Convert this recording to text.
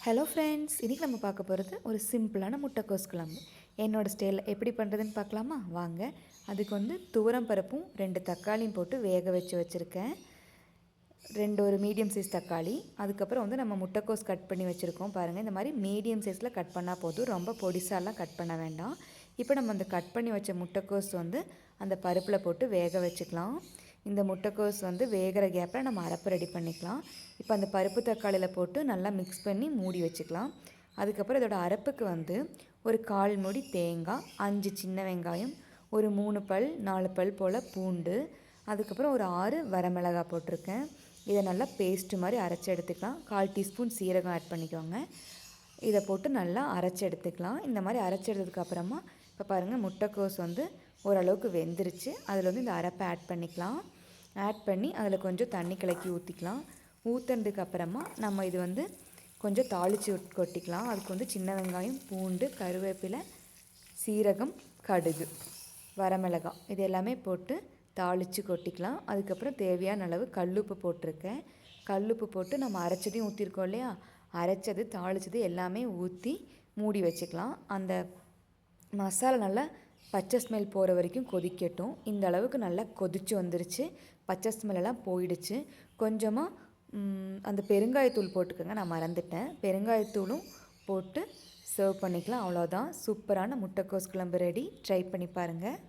Hello friends, இன்றைக்கி நம்ம பார்க்க போகிறது ஒரு சிம்பிளான முட்டைக்கோஸ் குழம்பு. என்னோடய ஸ்டைலில் எப்படி பண்ணுறதுன்னு பார்க்கலாமா? வாங்க. அதுக்கு துவரம் பருப்பும் 2 தக்காளியும் போட்டு வேக வச்சுருக்கேன். ஒரு மீடியம் சைஸ் தக்காளி. அதுக்கப்புறம் நம்ம முட்டைக்கோஸ் கட் பண்ணி வச்சுருக்கோம் பாருங்கள். இந்த மாதிரி மீடியம் சைஸில் கட் பண்ணால் போதும், ரொம்ப பொடிசாலாம் கட் பண்ண வேண்டாம். இப்போ நம்ம அந்த கட் பண்ணி வச்ச முட்டைக்கோஸ் அந்த பருப்பில் போட்டு வேக வச்சுக்கலாம். இந்த முட்டைக்கோஸ் வேகிற கேப்பில் நம்ம அரைப்பு ரெடி பண்ணிக்கலாம். இப்போ அந்த பருப்பு தக்காளியில் போட்டு நல்லா மிக்ஸ் பண்ணி மூடி வச்சுக்கலாம். அதுக்கப்புறம் இதோட அரைப்புக்கு ஒரு 1/4 மூடி தேங்காய், 5 சின்ன வெங்காயம், ஒரு 3 பல் 4 பல் போல் பூண்டு, அதுக்கப்புறம் ஒரு 6 வரமிளகாய் போட்டிருக்கேன். இதை நல்லா பேஸ்ட்டு மாதிரி அரைச்சி எடுத்துக்கலாம். 1/4 டீஸ்பூன் சீரகம் ஆட் பண்ணிக்கோங்க. இதை போட்டு நல்லா அரைச்சி எடுத்துக்கலாம். இந்த மாதிரி அரைச்சி எடுத்ததுக்கப்புறமா இப்போ பாருங்கள், முட்டைக்கோஸ் ஓரளவுக்கு வெந்துருச்சு. அதில் இந்த அரைப்பை ஆட் பண்ணிக்கலாம். ஆட் பண்ணி அதில் கொஞ்சம் தண்ணி கலக்கி ஊற்றிக்கலாம். ஊற்றுனதுக்கப்புறமா நம்ம இது கொஞ்சம் தாளித்து கொட்டிக்கலாம். அதுக்கு சின்ன வெங்காயம், பூண்டு, கருவேப்பிலை, சீரகம், கடுகு, வரமிளகாய் இது எல்லாமே போட்டு தாளித்து கொட்டிக்கலாம். அதுக்கப்புறம் தேவையான அளவு கல்லுப்பு போட்டிருக்கேன். கல்லுப்பு போட்டு நம்ம அரைச்சதையும் ஊற்றிருக்கோம் இல்லையா, அரைச்சது தாளித்தது எல்லாமே ஊற்றி மூடி வச்சுக்கலாம். அந்த மசாலா நல்லா பச்சை ஸ்மெல் போகிற வரைக்கும் கொதிக்கட்டும். இந்த அளவுக்கு நல்லா கொதித்து வந்துருச்சு. பச்சை ஸ்மெல்லாம் போயிடுச்சு. கொஞ்சமாக அந்த பெருங்காயத்தூள் போட்டுக்கோங்க, நான் மறந்துட்டேன். பெருங்காயத்தூளும் போட்டு சர்வ் பண்ணிக்கலாம். அவ்வளோதான், சூப்பரான முட்டைக்கோஸ் குழம்பு ரெடி. ட்ரை பண்ணி பாருங்கள்.